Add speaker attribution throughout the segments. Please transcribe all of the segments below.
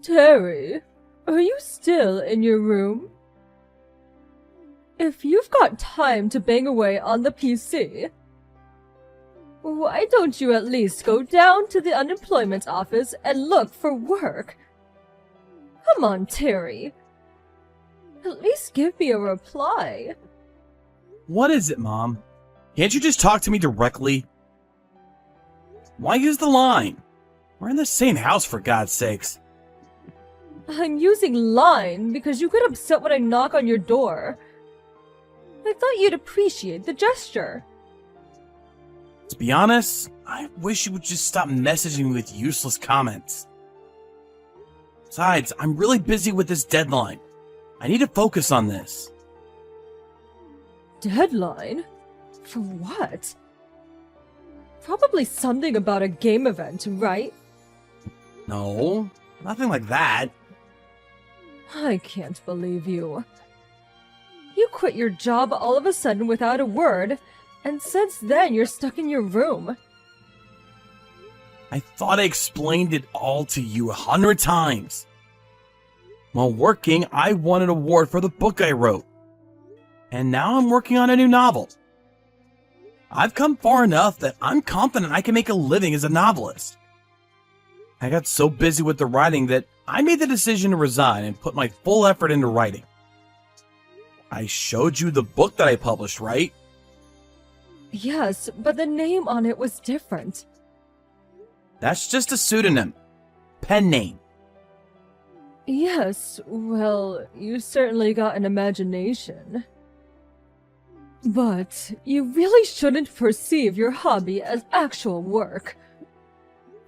Speaker 1: Terry, are you still in your room? If you've got time to bang away on the PC, why don't you at least go down to the unemployment office and look for work? Come on, Terry. At least give me a reply.
Speaker 2: What is it, Mom? Can't you just talk to me directly? Why use the line? We're in the same house, for God's sakes.
Speaker 1: I'm using line because you get upset when I knock on your door. I thought you'd appreciate the gesture.
Speaker 2: To be honest, I wish you would just stop messaging me with useless comments. Besides, I'm really busy with this deadline. I need to focus on this.
Speaker 1: Deadline? For what? Probably something about a game event, right?
Speaker 2: No, nothing like that.
Speaker 1: I can't believe you. You quit your job all of a sudden without a word, and since then you're stuck in your room.
Speaker 2: I thought I explained it all to you 100 times. While working, I won an award for the book I wrote. And now I'm working on a new novel. I've come far enough that I'm confident I can make a living as a novelist. I got so busy with the writing that I made the decision to resign and put my full effort into writing. I showed you the book that I published, right?
Speaker 1: Yes, but the name on it was different.
Speaker 2: That's just a pseudonym. Pen name.
Speaker 1: Yes, well, you certainly got an imagination. But you really shouldn't perceive your hobby as actual work.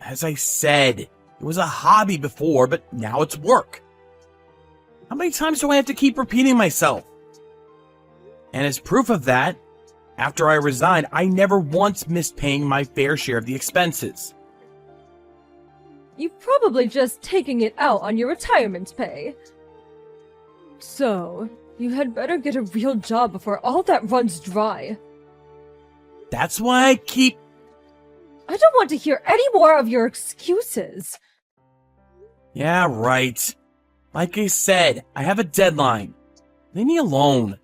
Speaker 2: As I said, it was a hobby before, but now it's work. How many times do I have to keep repeating myself? And as proof of that, after I resigned, I never once missed paying my fair share of the expenses.
Speaker 1: You're probably just taking it out on your retirement pay. So, you had better get a real job before all that runs dry.
Speaker 2: That's why I keep...
Speaker 1: I don't want to hear any more of your excuses.
Speaker 2: Yeah, right. Like I said, I have a deadline. Leave me alone.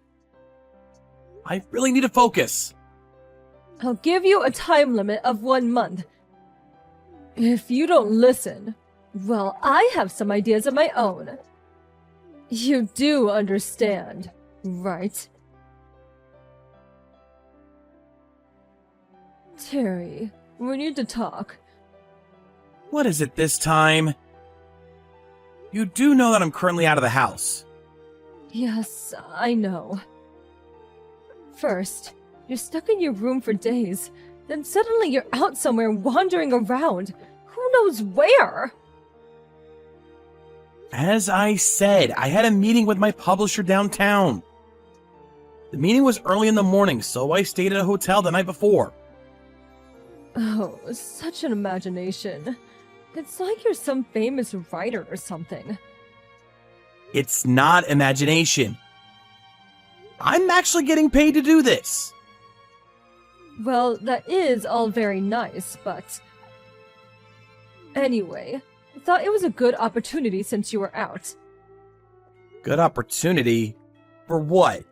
Speaker 2: I really need to focus.
Speaker 1: I'll give you a time limit of 1 month. If you don't listen, well, I have some ideas of my own. You do understand, right? Terry, we need to talk.
Speaker 2: What is it this time? You do know that I'm currently out of the house.
Speaker 1: Yes, I know. First, you're stuck in your room for days, then suddenly you're out somewhere wandering around. Who knows where?
Speaker 2: As I said, I had a meeting with my publisher downtown. The meeting was early in the morning, so I stayed at a hotel the night before.
Speaker 1: Oh, such an imagination. It's like you're some famous writer or something.
Speaker 2: It's not imagination. I'm actually getting paid to do this.
Speaker 1: Well, that is all very nice, but... Anyway, I thought it was a good opportunity since you were out.
Speaker 2: Good opportunity? For what?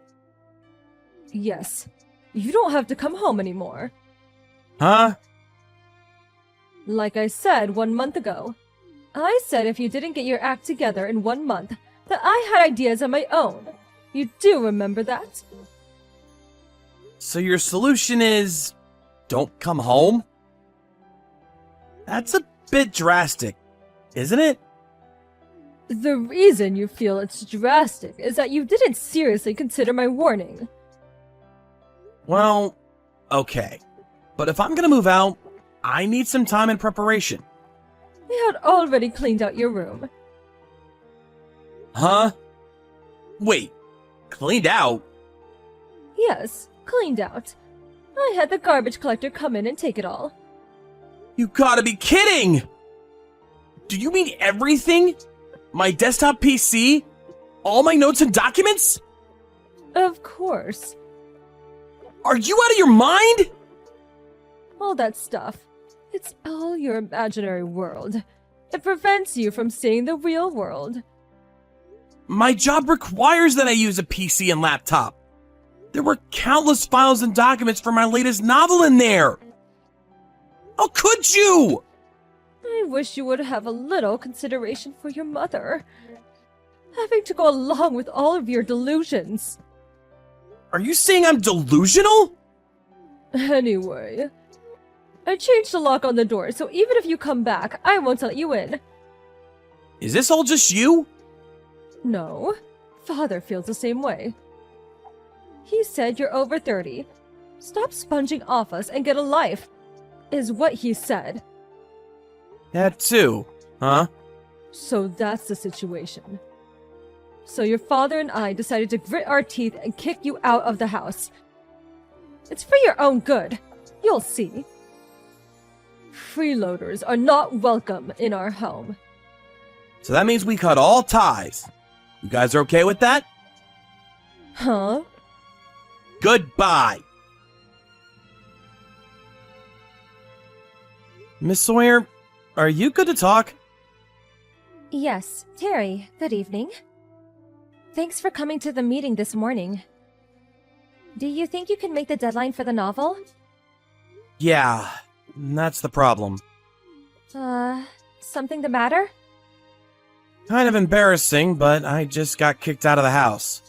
Speaker 1: Yes, you don't have to come home anymore.
Speaker 2: Huh?
Speaker 1: Like I said 1 month ago. I said if you didn't get your act together in 1 month, that I had ideas of my own. You do remember that?
Speaker 2: So your solution is... don't come home? That's a bit drastic, isn't it?
Speaker 1: The reason you feel it's drastic is that you didn't seriously consider my warning.
Speaker 2: Well, okay. But if I'm gonna move out, I need some time in preparation.
Speaker 1: I had already cleaned out your room.
Speaker 2: Huh? Wait, cleaned out?
Speaker 1: Yes, cleaned out. I had the garbage collector come in and take it all.
Speaker 2: You gotta be kidding! Do you mean everything? My desktop PC? All my notes and documents?
Speaker 1: Of course.
Speaker 2: Are you out of your mind?
Speaker 1: All that stuff. It's all your imaginary world. It prevents you from seeing the real world.
Speaker 2: My job requires that I use a PC and laptop. There were countless files and documents for my latest novel in there. How could you?
Speaker 1: I wish you would have a little consideration for your mother. Having to go along with all of your delusions.
Speaker 2: Are you saying I'm delusional?
Speaker 1: Anyway, I changed the lock on the door, so even if you come back, I won't let you in.
Speaker 2: Is this all just you?
Speaker 1: No, Father feels the same way. He said you're over 30. Stop sponging off us and get a life, is what he said.
Speaker 2: That too, huh?
Speaker 1: So that's the situation. So your father and I decided to grit our teeth and kick you out of the house. It's for your own good. You'll see. Freeloaders are not welcome in our home.
Speaker 2: So that means we cut all ties. You guys are okay with that?
Speaker 1: Huh?
Speaker 2: Goodbye. Miss Sawyer, are you good to talk?
Speaker 3: Yes, Terry, good evening. Thanks for coming to the meeting this morning. Do you think you can make the deadline for the novel?
Speaker 2: Yeah, that's the problem.
Speaker 3: Something the matter?
Speaker 2: Kind of embarrassing, but I just got kicked out of the house.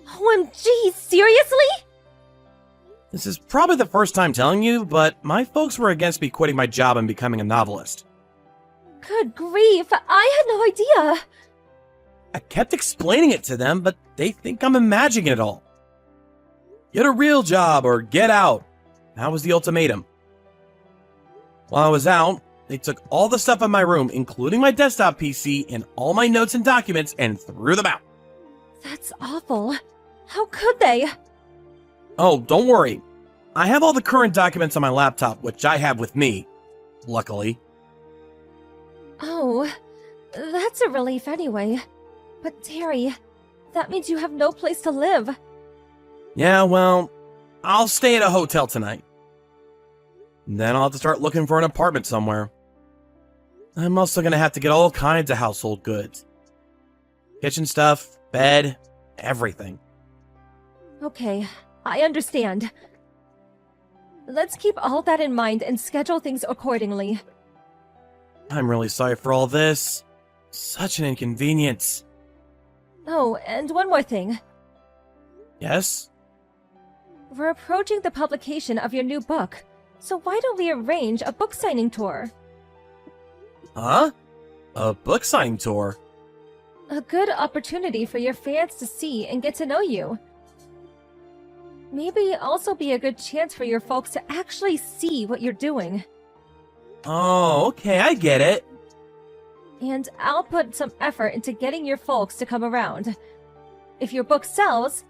Speaker 3: OMG, seriously?
Speaker 2: This is probably the first time telling you, but my folks were against me quitting my job and becoming a novelist.
Speaker 3: Good grief, I had no idea.
Speaker 2: I kept explaining it to them, but they think I'm imagining it all. Get a real job or get out. That was the ultimatum. While I was out, they took all the stuff in my room, including my desktop PC and all my notes and documents, and threw them out.
Speaker 3: That's awful. How could they?
Speaker 2: Oh, don't worry. I have all the current documents on my laptop, which I have with me. Luckily.
Speaker 3: Oh, that's a relief anyway. But Terry, that means you have no place to live.
Speaker 2: Yeah, well, I'll stay at a hotel tonight. Then I'll have to start looking for an apartment somewhere. I'm also gonna have to get all kinds of household goods. Kitchen stuff, bed, everything.
Speaker 3: Okay, I understand. Let's keep all that in mind and schedule things accordingly.
Speaker 2: I'm really sorry for all this. Such an inconvenience.
Speaker 3: Oh, and one more thing.
Speaker 2: Yes?
Speaker 3: We're approaching the publication of your new book, so why don't we arrange a book signing tour?
Speaker 2: Huh? A book signing tour?
Speaker 3: A good opportunity for your fans to see and get to know you. Maybe also be a good chance for your folks to actually see what you're doing.
Speaker 2: Oh, okay, I get it.
Speaker 3: And I'll put some effort into getting your folks to come around. If your book sells,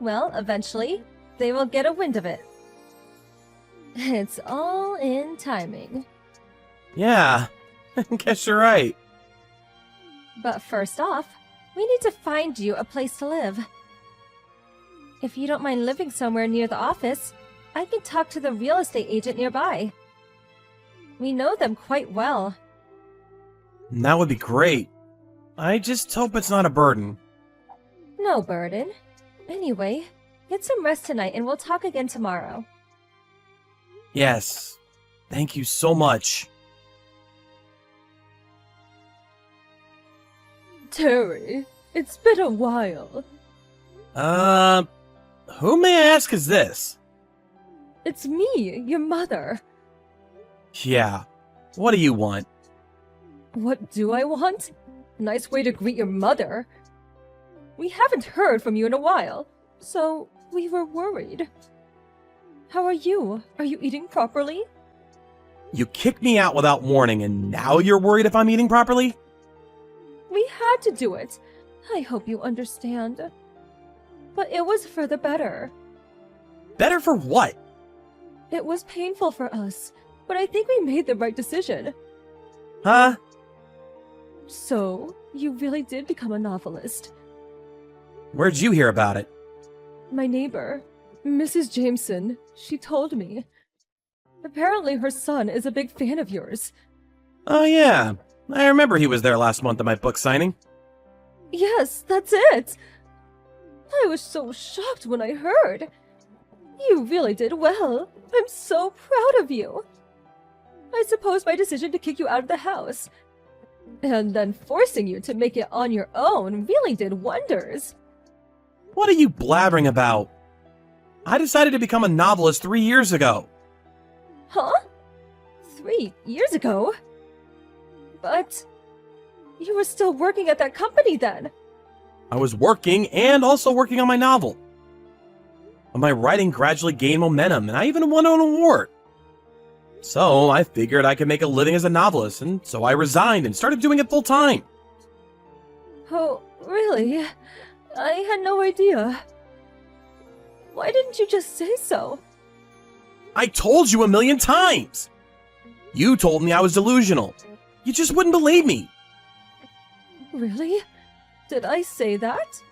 Speaker 3: well, eventually, they will get a wind of it. It's all in timing.
Speaker 2: Yeah, guess you're right.
Speaker 3: But first off, we need to find you a place to live. If you don't mind living somewhere near the office, I can talk to the real estate agent nearby. We know them quite well.
Speaker 2: That would be great. I just hope it's not a burden.
Speaker 3: No burden. Anyway, get some rest tonight and we'll talk again tomorrow.
Speaker 2: Yes. Thank you so much.
Speaker 1: Terry, it's been a while.
Speaker 2: Who may I ask is this?
Speaker 1: It's me, your mother.
Speaker 2: Yeah. What do you want?
Speaker 1: What do I want? Nice way to greet your mother. We haven't heard from you in a while, so we were worried. How are you? Are you eating properly?
Speaker 2: You kicked me out without warning, and now you're worried if I'm eating properly?
Speaker 1: We had to do it. I hope you understand. But it was for the better.
Speaker 2: Better for what?
Speaker 1: It was painful for us, but I think we made the right decision.
Speaker 2: Huh?
Speaker 1: So, you really did become a novelist.
Speaker 2: Where'd you hear about it?
Speaker 1: My neighbor, Mrs. Jameson, she told me. Apparently her son is a big fan of yours.
Speaker 2: Oh yeah, I remember he was there last month at my book signing.
Speaker 1: Yes, that's it. I was so shocked when I heard. You really did well. I'm so proud of you. I suppose my decision to kick you out of the house and then forcing you to make it on your own really did wonders.
Speaker 2: What are you blabbering about? I decided to become a novelist 3 years ago.
Speaker 1: Huh? 3 years ago? But you were still working at that company then.
Speaker 2: I was working and also working on my novel. My writing gradually gained momentum and I even won an award. So I figured I could make a living as a novelist, and so I resigned and started doing it full time.
Speaker 1: Oh, really? I had no idea. Why didn't you just say so?
Speaker 2: I told you 1,000,000 times! You told me I was delusional. You just wouldn't believe me.
Speaker 1: Really? Did I say that?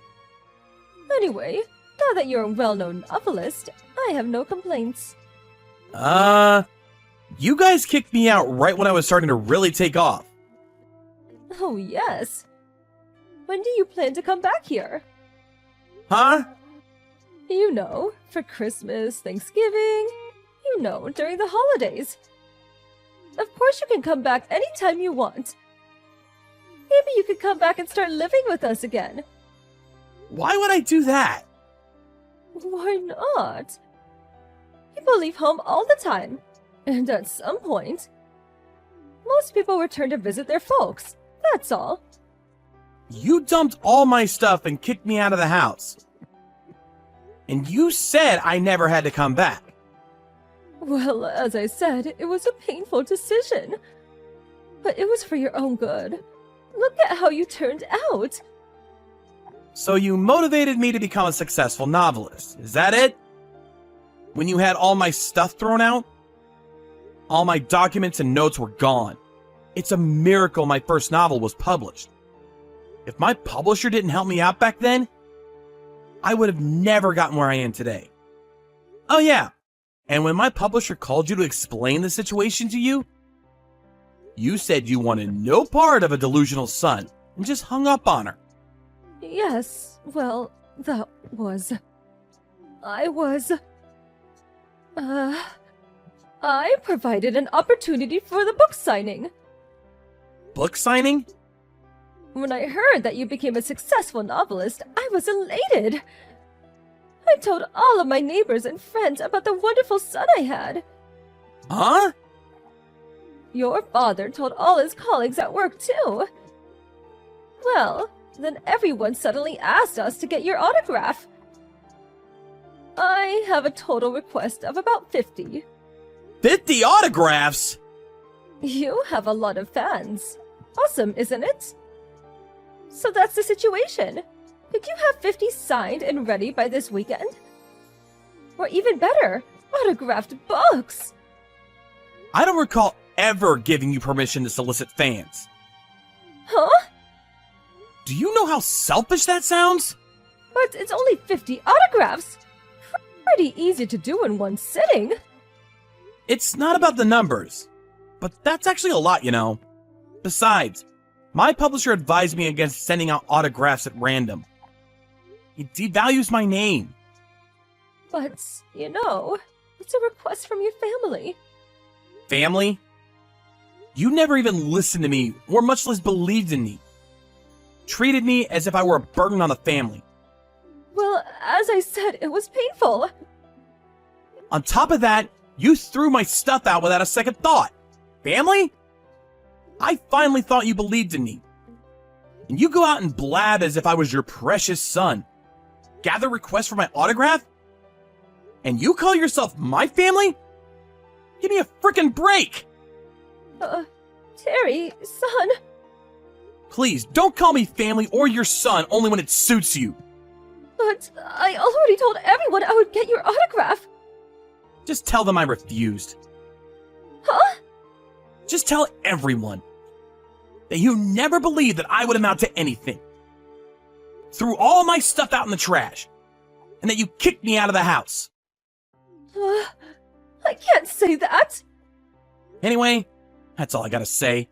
Speaker 1: Anyway, now that you're a well-known novelist, I have no complaints.
Speaker 2: You guys kicked me out right when I was starting to really take off.
Speaker 1: Oh, yes. When do you plan to come back here?
Speaker 2: Huh?
Speaker 1: You know, for Christmas, Thanksgiving, you know, during the holidays. Of course you can come back anytime you want. Maybe you could come back and start living with us again.
Speaker 2: Why would I do that?
Speaker 1: Why not? People leave home all the time, and at some point, most people return to visit their folks. That's all.
Speaker 2: You dumped all my stuff and kicked me out of the house. And you said I never had to come back.
Speaker 1: Well, as I said, it was a painful decision. But it was for your own good. Look at how you turned out.
Speaker 2: So you motivated me to become a successful novelist, is that it? When you had all my stuff thrown out? All my documents and notes were gone. It's a miracle my first novel was published. If my publisher didn't help me out back then, I would have never gotten where I am today. Oh yeah, and when my publisher called you to explain the situation to you, you said you wanted no part of a delusional son and just hung up on her.
Speaker 1: Yes, well, that was... I provided an opportunity for the book signing.
Speaker 2: Book signing?
Speaker 1: When I heard that you became a successful novelist, I was elated. I told all of my neighbors and friends about the wonderful son I had.
Speaker 2: Huh?
Speaker 1: Your father told all his colleagues at work, too. Well, then everyone suddenly asked us to get your autograph. I have a total request of about 50.
Speaker 2: 50 autographs?
Speaker 1: You have a lot of fans. Awesome, isn't it? So that's the situation. Could you have 50 signed and ready by this weekend? Or even better, autographed books.
Speaker 2: I don't recall ever giving you permission to solicit fans.
Speaker 1: Huh?
Speaker 2: Do you know how selfish that sounds?
Speaker 1: But it's only 50 autographs. Pretty easy to do in one sitting.
Speaker 2: It's not about the numbers, but that's actually a lot, you know. Besides, my publisher advised me against sending out autographs at random. It devalues my name.
Speaker 1: But, you know, it's a request from your family.
Speaker 2: Family? You never even listened to me, or much less believed in me. Treated me as if I were a burden on the family.
Speaker 1: Well, as I said, it was painful.
Speaker 2: On top of that, you threw my stuff out without a second thought. Family? I finally thought you believed in me. And you go out and blab as if I was your precious son. Gather requests for my autograph? And you call yourself my family? Give me a frickin' break!
Speaker 1: Terry, son.
Speaker 2: Please, don't call me family or your son only when it suits you.
Speaker 1: But I already told everyone I would get your autograph.
Speaker 2: Just tell them I refused.
Speaker 1: Huh?
Speaker 2: Just tell everyone that you never believed that I would amount to anything. Threw all my stuff out in the trash. And that you kicked me out of the house.
Speaker 1: I can't say that.
Speaker 2: Anyway, that's all I gotta say.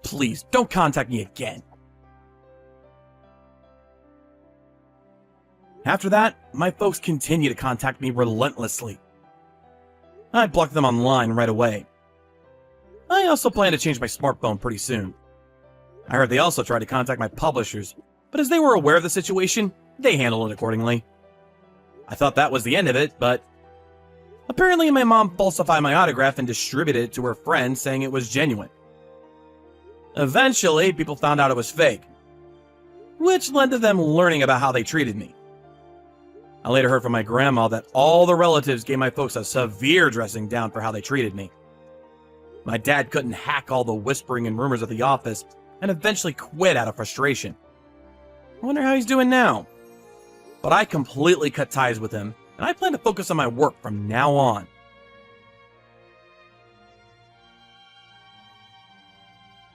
Speaker 2: please, don't contact me again. After that, my folks continued to contact me relentlessly. I blocked them online right away. I also plan to change my smartphone pretty soon. I heard they also tried to contact my publishers, but as they were aware of the situation, they handled it accordingly. I thought that was the end of it, but apparently my mom falsified my autograph and distributed it to her friends saying it was genuine. Eventually, people found out it was fake, which led to them learning about how they treated me. I later heard from my grandma that all the relatives gave my folks a severe dressing down for how they treated me. My dad couldn't hack all the whispering and rumors at the office and eventually quit out of frustration. I wonder how he's doing now. But I completely cut ties with him, and I plan to focus on my work from now on.